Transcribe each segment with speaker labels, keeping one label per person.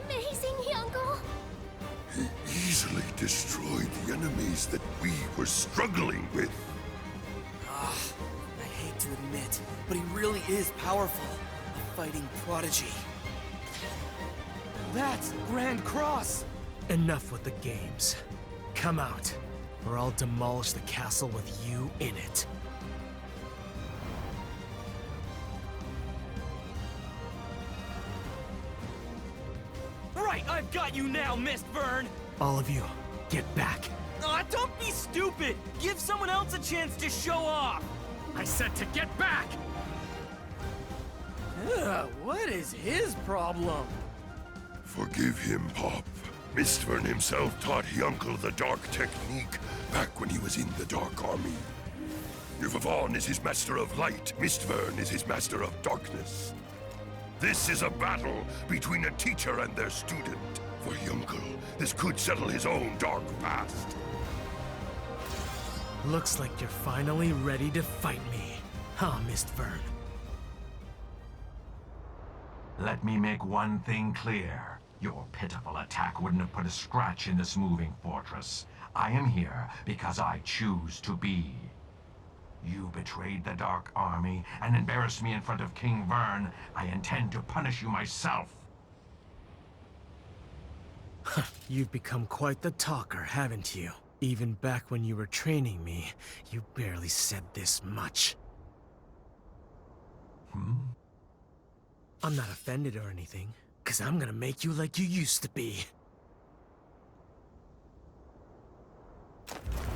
Speaker 1: Amazing, Uncle.
Speaker 2: He easily destroyed the enemies that we were struggling with.
Speaker 3: I hate to admit, but he really is powerful. A fighting prodigy. That's Grand Cross!
Speaker 4: Enough with the games. Come out, or I'll demolish the castle with you in it.
Speaker 3: Right, I've got you now, Mist Vern!
Speaker 4: All of you, get back.
Speaker 3: Aw, don't be stupid! Give someone else a chance to show off!
Speaker 4: I said to get back!
Speaker 3: What is his problem?
Speaker 2: Forgive him, Pop. Mistfern himself taught Hyuncle the Dark Technique back when he was in the Dark Army. If Avan is his master of light, Mistvern is his master of darkness. This is a battle between a teacher and their student. For Hyuncle, this could settle his own dark past.
Speaker 4: Looks like you're finally ready to fight me, huh, Mistvern?
Speaker 5: Let me make one thing clear. Your pitiful attack wouldn't have put a scratch in this moving fortress. I am here because I choose to be. You betrayed the Dark Army and embarrassed me in front of King Vern. I intend to punish you myself.
Speaker 4: You've become quite the talker, haven't you? Even back when you were training me, you barely said this much. I'm not offended or anything, 'cause I'm gonna make you like you used to be.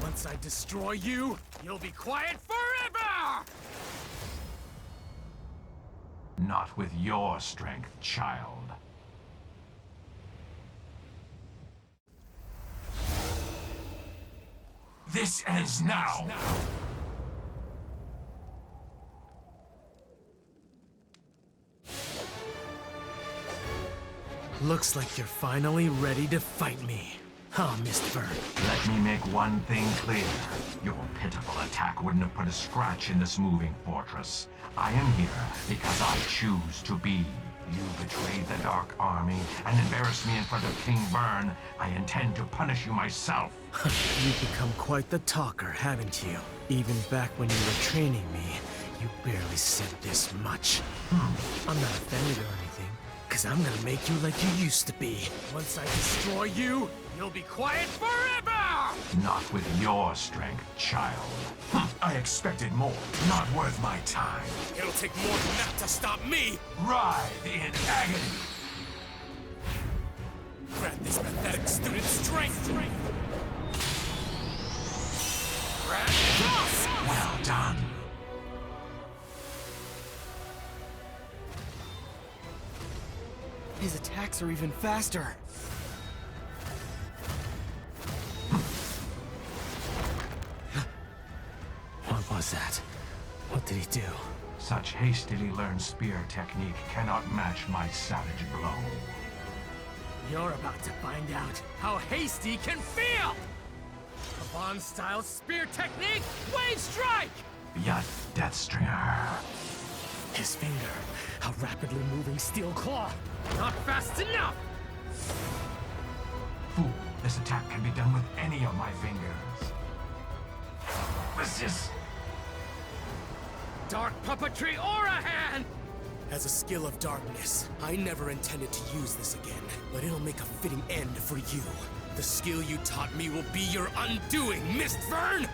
Speaker 4: Once I destroy you, you'll be quiet forever!
Speaker 5: Not with your strength, child. This ends now!
Speaker 4: Looks like you're finally ready to fight me, huh, Mistvern?
Speaker 5: Let me make one thing clear. Your pitiful attack wouldn't have put a scratch in this moving fortress. I am here because I choose to be. You betrayed the Dark Army and embarrassed me in front of King Vern. I intend to punish you myself.
Speaker 4: You've become quite the talker, haven't you? Even back when you were training me, you barely said this much. I'm not offended or anything, 'cause I'm gonna make you like you used to be. Once I destroy you, you'll be quiet forever!
Speaker 5: Not with your strength, child. I expected more. Not worth my time.
Speaker 4: It'll take more than that to stop me!
Speaker 5: Writhe in agony.
Speaker 4: Grant this pathetic student strength!
Speaker 5: Well done.
Speaker 3: His attacks are even faster.
Speaker 4: What was that? What did he do?
Speaker 5: Such hastily learned spear technique cannot match my savage blow.
Speaker 4: You're about to find out how hasty can feel! Avan-style spear technique, wave strike!
Speaker 5: Yet, Deathstringer.
Speaker 4: His finger, a rapidly moving steel claw. Not fast enough!
Speaker 5: Fool, this attack can be done with any of my fingers. Resist.
Speaker 4: Dark puppetry aura hand! As a skill of darkness, I never intended to use this again, but it'll make a fitting end for you. The skill you taught me will be your undoing, Mistvern!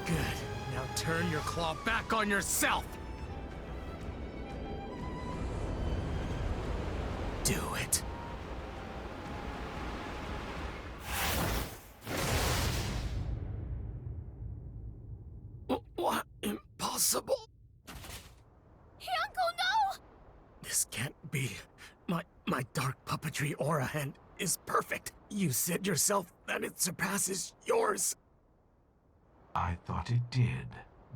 Speaker 4: Good. Now turn your claw back on yourself! Do it. What? Impossible?
Speaker 1: Uncle, no!
Speaker 4: This can't be. My dark puppetry aura hand is perfect. You said yourself that it surpasses yours.
Speaker 5: I thought it did,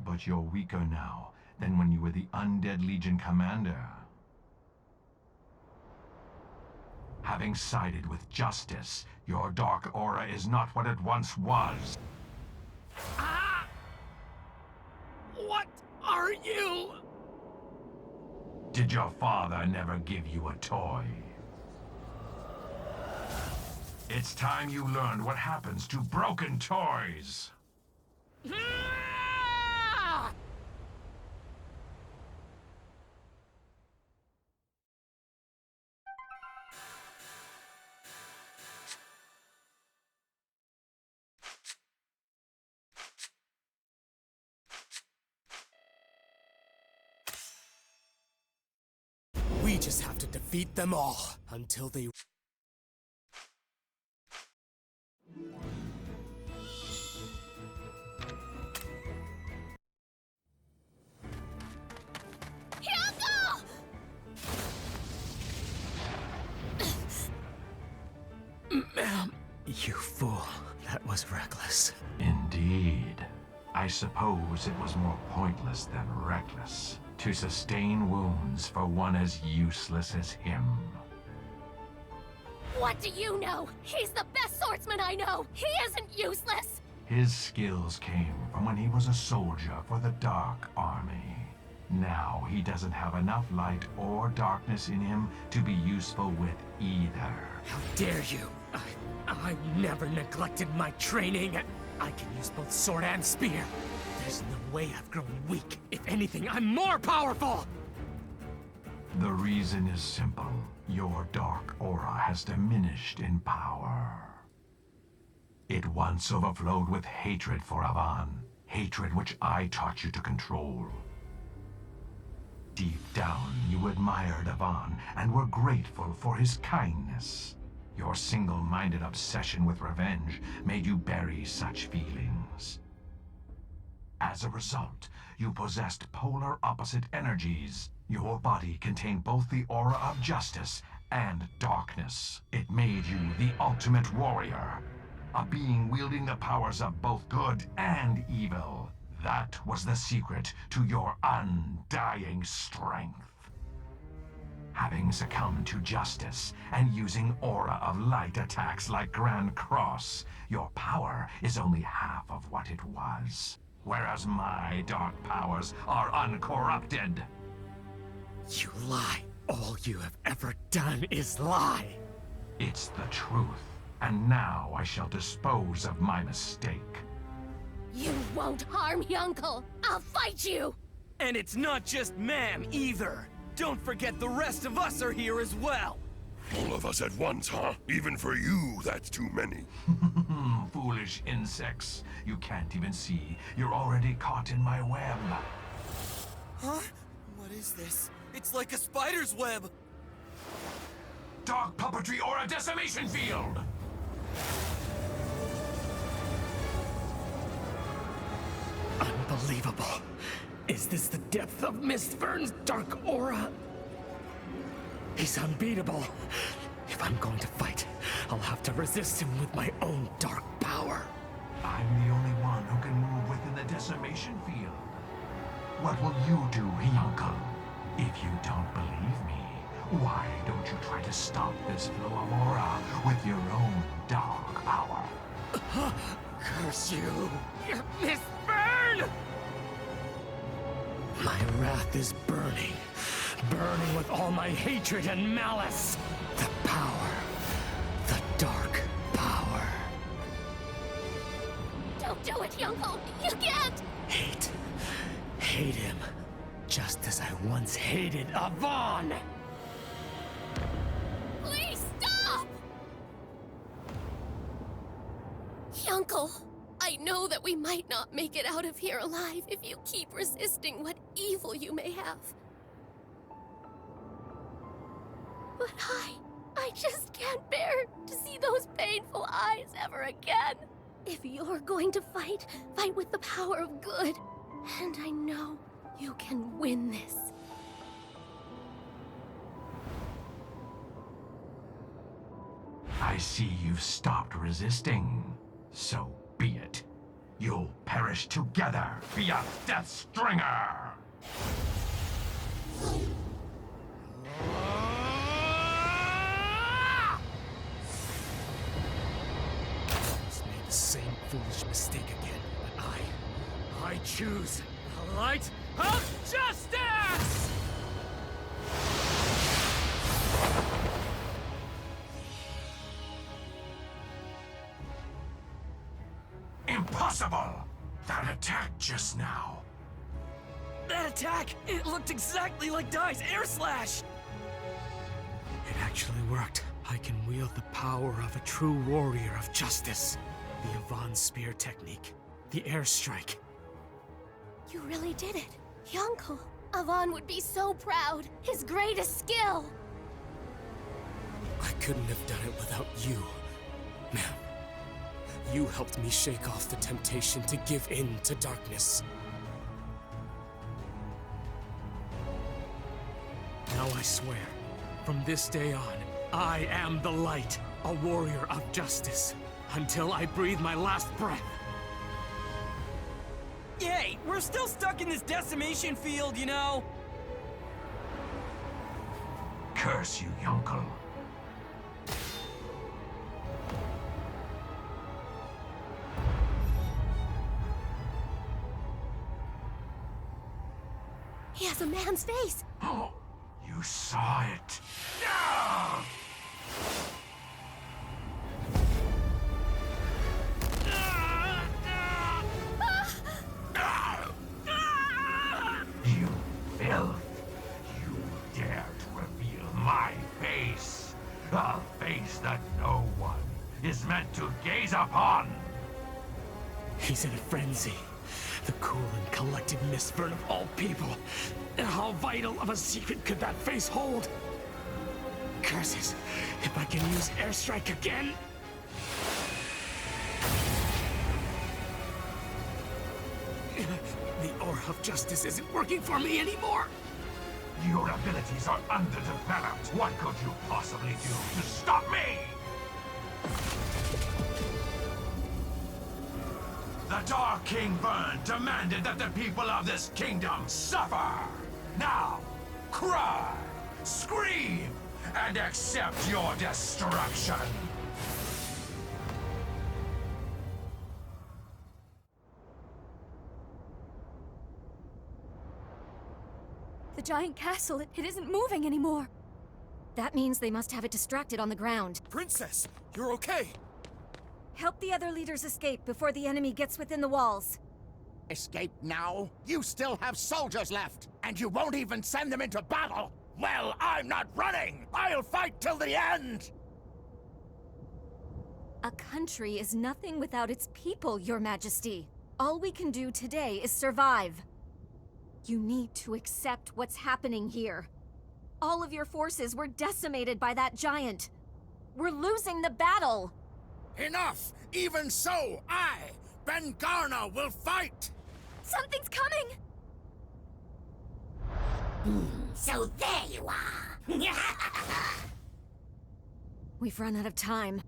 Speaker 5: but you're weaker now than when you were the Undead Legion commander. Having sided with justice, your dark aura is not what it once was.
Speaker 4: Ah! What are you?
Speaker 5: Did your father never give you a toy? It's time you learned what happens to broken toys.
Speaker 4: We just have to defeat them all until they...
Speaker 1: Hyunko!
Speaker 4: Ma'am, you fool. That was reckless.
Speaker 5: Indeed. I suppose it was more pointless than reckless to sustain wounds for one as useless as him.
Speaker 1: What do you know? He's the best swordsman I know! He isn't useless!
Speaker 5: His skills came from when he was a soldier for the Dark Army. Now he doesn't have enough light or darkness in him to be useful with either.
Speaker 4: How dare you! I've never neglected my training. I can use both sword and spear. There's no way I've grown weak. If anything, I'm more powerful!
Speaker 5: The reason is simple. Your dark aura has diminished in power. It once overflowed with hatred for Avan. Hatred which I taught you to control. Deep down, you admired Avan and were grateful for his kindness. Your single-minded obsession with revenge made you bury such feelings. As a result, you possessed polar opposite energies. Your body contained both the aura of justice and darkness. It made you the ultimate warrior, a being wielding the powers of both good and evil. That was the secret to your undying strength. Having succumbed to justice and using aura of light attacks like Grand Cross, your power is only half of what it was. Whereas my dark powers are uncorrupted.
Speaker 4: You lie. All you have ever done is lie.
Speaker 5: It's the truth, and now I shall dispose of my mistake.
Speaker 1: You won't harm Hyunko! I'll fight you!
Speaker 3: And it's not just ma'am, either. Don't forget the rest of us are here as well.
Speaker 2: All of us at once, huh? Even for you, that's too many.
Speaker 5: Foolish insects. You can't even see. You're already caught in my web.
Speaker 3: Huh? What is this? It's like a spider's web.
Speaker 5: Dark puppetry or a decimation field!
Speaker 4: Unbelievable. Is this the depth of Mistfern's dark aura? He's unbeatable. If I'm going to fight, I'll have to resist him with my own dark power.
Speaker 5: I'm the only one who can move within the decimation field. What will you do, Hyunko? If you don't believe me, why don't you try to stop this flow of aura with your own dark power?
Speaker 4: Curse you, Mistfern! My wrath is burning. Burning with all my hatred and malice. The power. The dark power.
Speaker 1: Don't do it, Hyunko! You can't!
Speaker 4: Hate. Hate him. Just as I once hated Avan!
Speaker 1: Please stop! Hyunko, I know that we might not make it out of here alive if you keep resisting what evil you may have. But I just can't bear to see those painful eyes ever again. If you're going to fight, fight with the power of good. And I know you can win this.
Speaker 5: I see you've stopped resisting. So be it. You'll perish together via Death Stringer!
Speaker 4: He's made the same foolish mistake again, but I choose the light of justice!
Speaker 5: Impossible! That attack just now.
Speaker 3: That attack! It looked exactly like Dai's air slash!
Speaker 4: It actually worked. I can wield the power of a true warrior of justice. The Avan spear technique. The airstrike.
Speaker 1: You really did it. Yonkel. Avan would be so proud. His greatest skill.
Speaker 4: I couldn't have done it without you, ma'am. You helped me shake off the temptation to give in to darkness. Now I swear, from this day on, I am the light, a warrior of justice, until I breathe my last breath.
Speaker 3: Yay! We're still stuck in this decimation field, you know?
Speaker 5: Curse you, Yonkel.
Speaker 1: He has a man's face.
Speaker 5: Oh, you saw it. No! You filth! You dare to reveal my face! A face that no one is meant to gaze upon!
Speaker 4: He's in a frenzy. The cool and collected misfern of all people. How vital of a secret could that face hold? Curses! If I can use airstrike again... The aura of justice isn't working for me anymore!
Speaker 5: Your abilities are underdeveloped. What could you possibly do to stop me? The Dark King Vern demanded that the people of this kingdom suffer. Now, cry, scream, and accept your destruction.
Speaker 1: The giant castle, it isn't moving anymore. That means they must have it distracted on the ground.
Speaker 6: Princess, you're okay.
Speaker 1: Help the other leaders escape before the enemy gets within the walls.
Speaker 6: Escape now? You still have soldiers left, and you won't even send them into battle! Well, I'm not running! I'll fight till the end!
Speaker 1: A country is nothing without its people, Your Majesty. All we can do today is survive. You need to accept what's happening here. All of your forces were decimated by that giant. We're losing the battle!
Speaker 6: Enough! Even so, Ben Garna, will fight!
Speaker 1: Something's coming!
Speaker 7: So there you are!
Speaker 1: We've run out of time.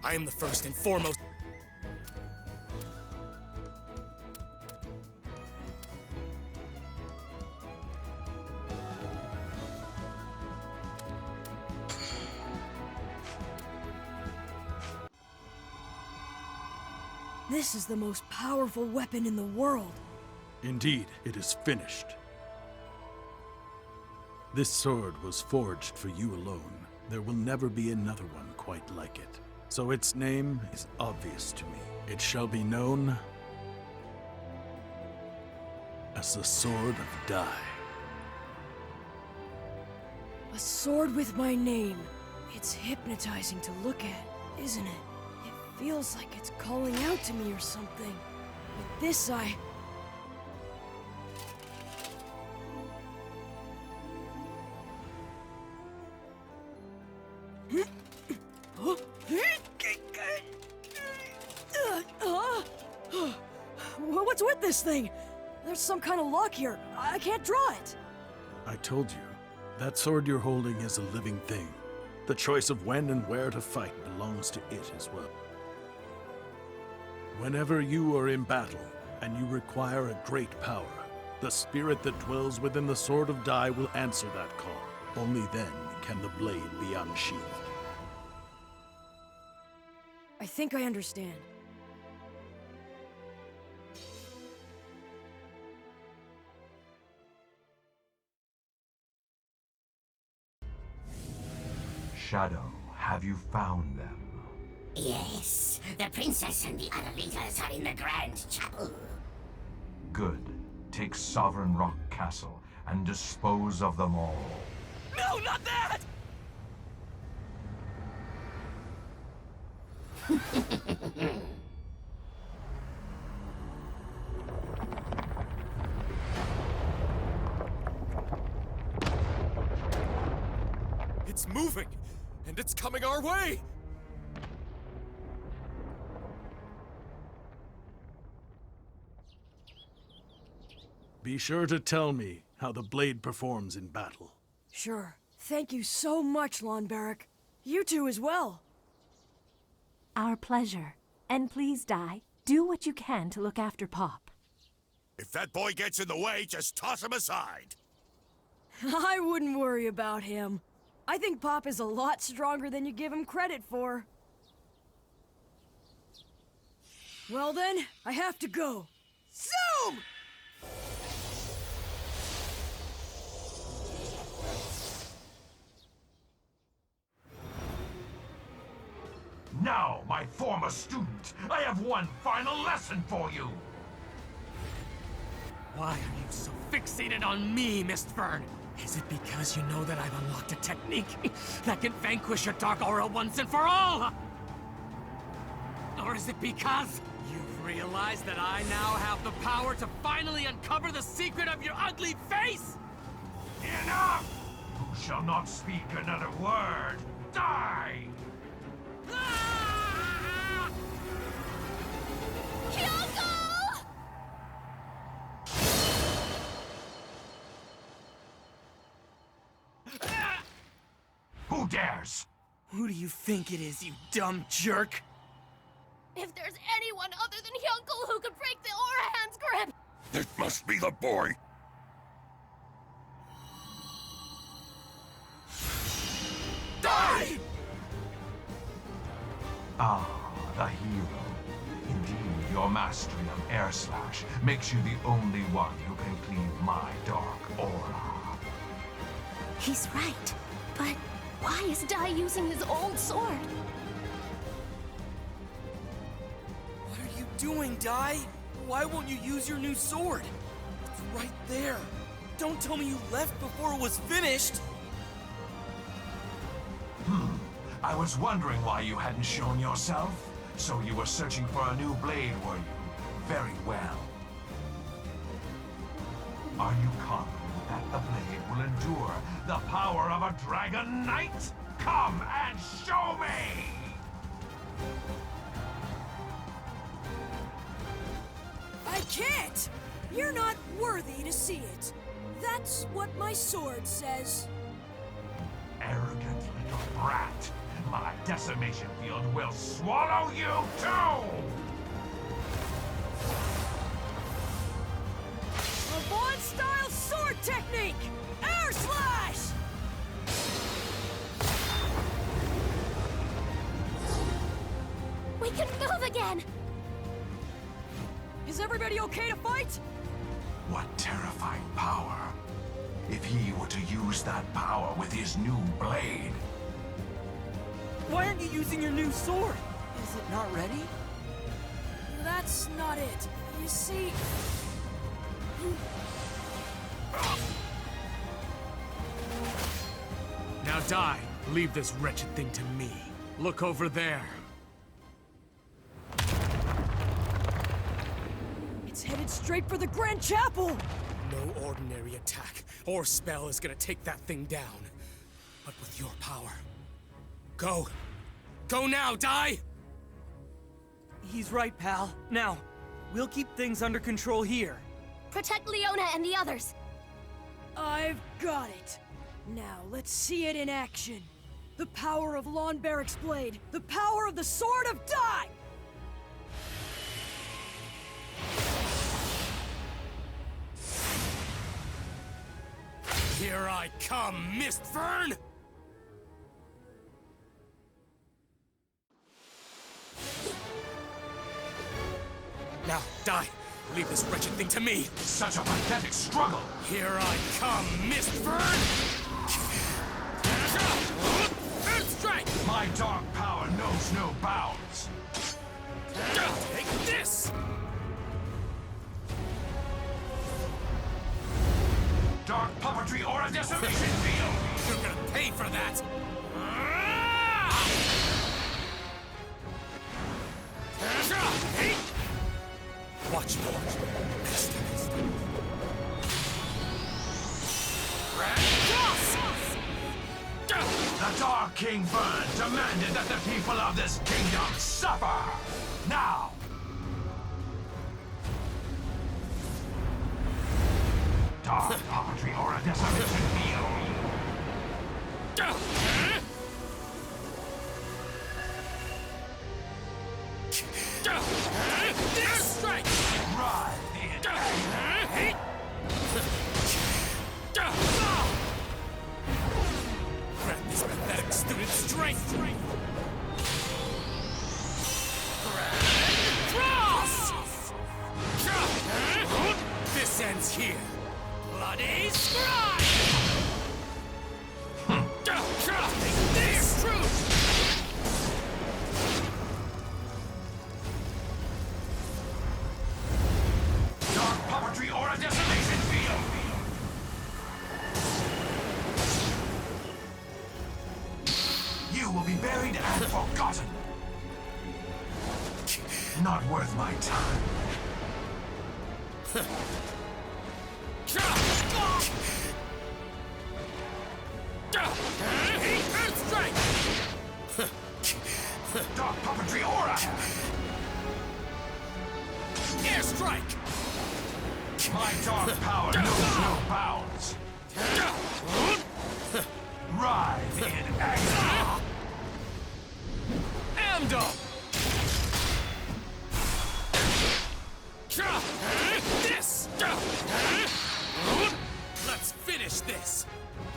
Speaker 4: I am the first and foremost...
Speaker 8: This is the most powerful weapon in the world.
Speaker 9: Indeed, it is finished. This sword was forged for you alone. There will never be another one quite like it. So its name is obvious to me. It shall be known as the Sword of Dai.
Speaker 8: A sword with my name. It's hypnotizing to look at, isn't it? It feels like it's calling out to me or something. With this eye... What's with this thing? There's some kind of lock here. I can't draw it.
Speaker 9: I told you, that sword you're holding is a living thing. The choice of when and where to fight belongs to it as well. Whenever you are in battle, and you require a great power, the spirit that dwells within the Sword of Dai will answer that call. Only then can the blade be unsheathed.
Speaker 8: I think I understand.
Speaker 5: Shadow, have you found them?
Speaker 7: Yes, the princess and the other leaders are in the Grand Chapel.
Speaker 5: Good. Take Sovereign Rock Castle and dispose of them all.
Speaker 3: No, not that!
Speaker 10: It's moving, and it's coming our way!
Speaker 9: Be sure to tell me how the blade performs in battle.
Speaker 8: Sure. Thank you so much, Lonbarrack. You two as well.
Speaker 11: Our pleasure. And please, Dai, do what you can to look after Pop.
Speaker 6: If that boy gets in the way, just toss him aside.
Speaker 8: I wouldn't worry about him. I think Pop is a lot stronger than you give him credit for. Well then, I have to go. Zoom!
Speaker 5: Now, my former student, I have one final lesson for you!
Speaker 3: Why are you so fixated on me, Mistfern? Is it because you know that I've unlocked a technique that can vanquish your dark aura once and for all? Or is it because you've realized that I now have the power to finally uncover the secret of your ugly face?
Speaker 5: Enough! Who shall not speak another word, die!
Speaker 3: Ah!
Speaker 1: Kyoko!
Speaker 5: Who dares?
Speaker 3: Who do you think it is, you dumb jerk?
Speaker 1: If there's anyone other than Hyunkel who could break the Aura Hand's grip!
Speaker 2: It must be the boy!
Speaker 3: Die!
Speaker 5: Ah, the hero. Indeed, your mastery of air slash makes you the only one who can cleave my dark aura.
Speaker 1: He's right. But why is Dai using his old sword?
Speaker 3: What are you doing, Dai? Why won't you use your new sword? It's right there. Don't tell me you left before it was finished.
Speaker 5: I was wondering why you hadn't shown yourself. So you were searching for a new blade, were you? Very well. Are you confident that the blade will endure the power of a dragon knight? Come and show me!
Speaker 8: I can't! You're not worthy to see it. That's what my sword says.
Speaker 5: Arrogant little brat. My decimation field will swallow you too!
Speaker 8: Avan-style sword technique! Air slash!
Speaker 1: We can move again!
Speaker 8: Is everybody okay to fight?
Speaker 5: What terrifying power. If he were to use that power with his new blade.
Speaker 3: Why aren't you using your new sword? Is it not ready?
Speaker 8: That's not it. You see...
Speaker 3: Now, Dai, leave this wretched thing to me. Look over there.
Speaker 8: It's headed straight for the Grand Chapel!
Speaker 3: No ordinary attack or spell is gonna take that thing down. But with your power. Go! Go now, Dai! He's right, pal. Now, we'll keep things under control here.
Speaker 1: Protect Leona and the others!
Speaker 8: I've got it. Now, let's see it in action. The power of Lonbarrack's blade. The power of the Sword of Dai!
Speaker 3: Here I come, Mistfern! Now, Dai, leave this wretched thing to me!
Speaker 5: Such a pathetic struggle!
Speaker 3: Here I come, Mistfern! Strash!
Speaker 5: knows no bounds.
Speaker 10: Take this!
Speaker 5: Dark puppetry or a decimation field!
Speaker 10: You're gonna pay for that! Watch me.
Speaker 5: The Dark King Vern demanded that the people of this kingdom suffer! Now! Dark puppetry or a decimation field!
Speaker 10: Strike!
Speaker 5: Writhe in agony!
Speaker 10: Grant this pathetic student strength! Cross! This ends here. Bloody scribe! This truth!
Speaker 5: Dark puppetry or a decimation field! You will be buried and forgotten! Not worth my time.
Speaker 10: Earth strike!
Speaker 5: Dark puppetry aura!
Speaker 10: Air strike!
Speaker 5: My dark power knows no bounds! Writhe in agony!
Speaker 10: Amdo! This! Let's finish this!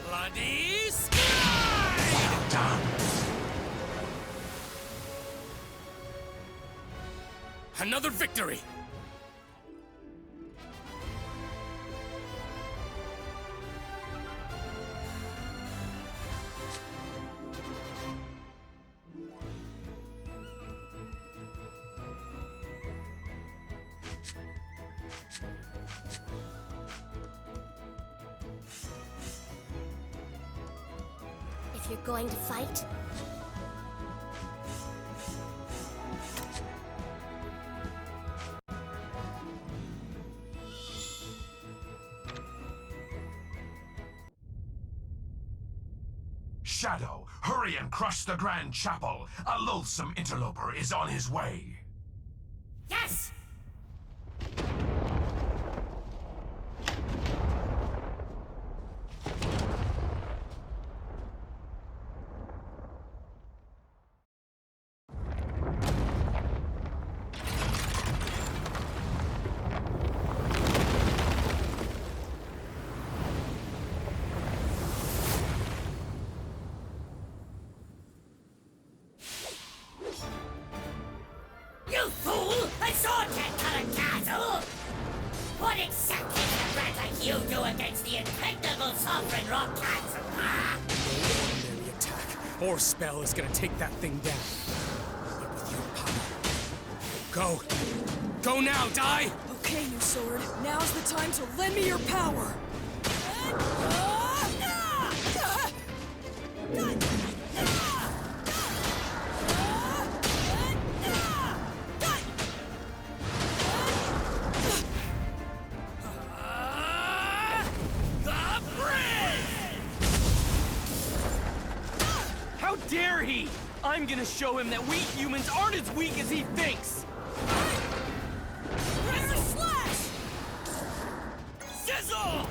Speaker 10: Bloody sky!
Speaker 5: Done.
Speaker 10: Another victory!
Speaker 1: If you're going to fight,
Speaker 5: Shadow, hurry and crush the Grand Chapel. A loathsome interloper is on his way.
Speaker 7: Yes! You fool! A sword can't cut a castle! What exactly can a rat like you do against the impregnable sovereign rock castle? Ah!
Speaker 10: Ordinary attack or spell is gonna take that thing down. But with your power. Go! Go now, Dai!
Speaker 8: Okay, new sword. Now's the time to lend me your power.
Speaker 4: How dare he! I'm gonna show him that we humans aren't as weak as he thinks!
Speaker 8: Razor slash!
Speaker 4: Sizzle!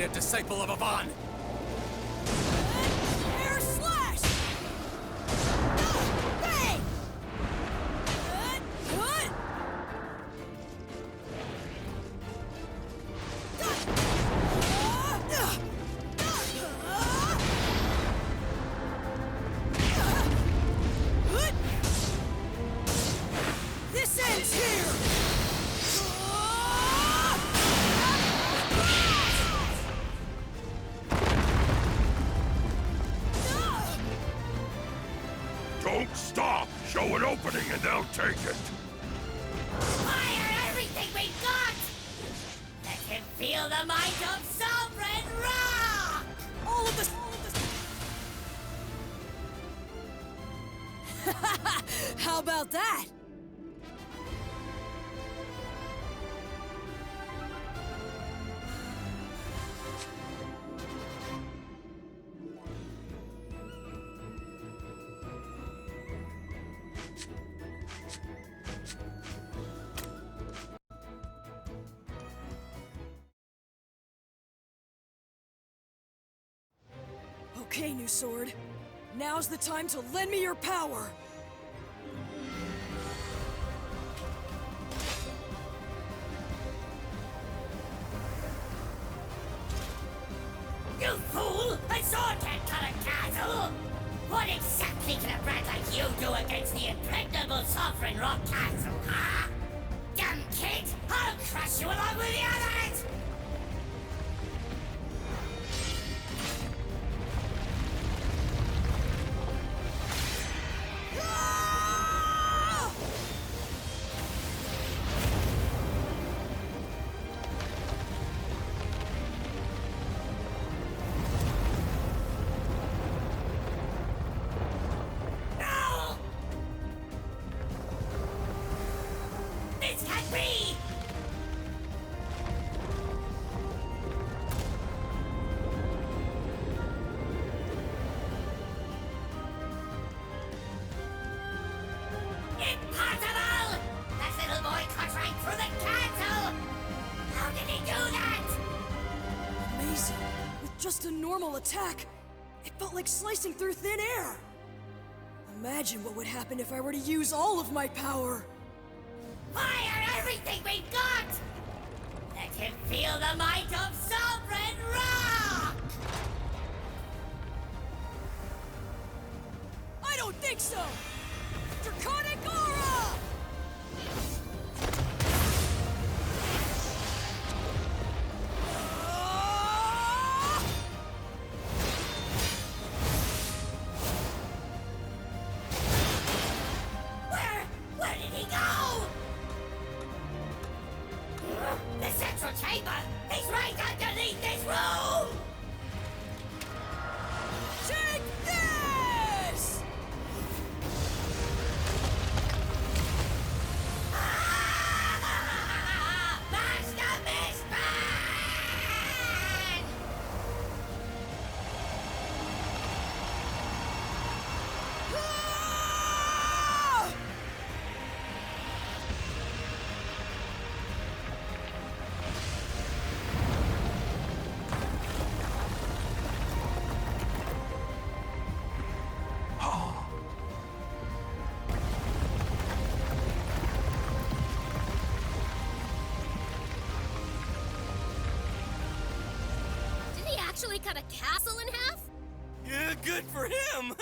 Speaker 10: ain't a disciple of Avan!
Speaker 8: Air slash! Bang! This ends here!
Speaker 2: Don't stop! Show an opening and they'll take it!
Speaker 7: Fire everything we've got! Let him feel the might of Sovereign Rock!
Speaker 8: All of this... How about that? Okay, new sword. Now's the time to lend me your power!
Speaker 7: You fool! A sword can't cut a castle! What exactly can a brat like you do against the impregnable Sovereign Rock Castle, huh? Dumb kid! I'll crush you along with the others! No! This can't be! Impossible! That little boy cut right through the castle! How did he do that?
Speaker 8: Amazing. With just a normal attack, it felt like slicing through thin air. Imagine what would happen if I were to use all of my power.
Speaker 7: Fire everything we've got! Let him feel the might of Sovereign Rock!
Speaker 8: I don't think so! Draconic Aura!
Speaker 7: Where did he go? The central chamber! He's right underneath this room!
Speaker 8: Take this!
Speaker 7: Master Mistman!
Speaker 8: Ah!
Speaker 1: Did he actually cut a castle in half?
Speaker 10: Yeah, good for him!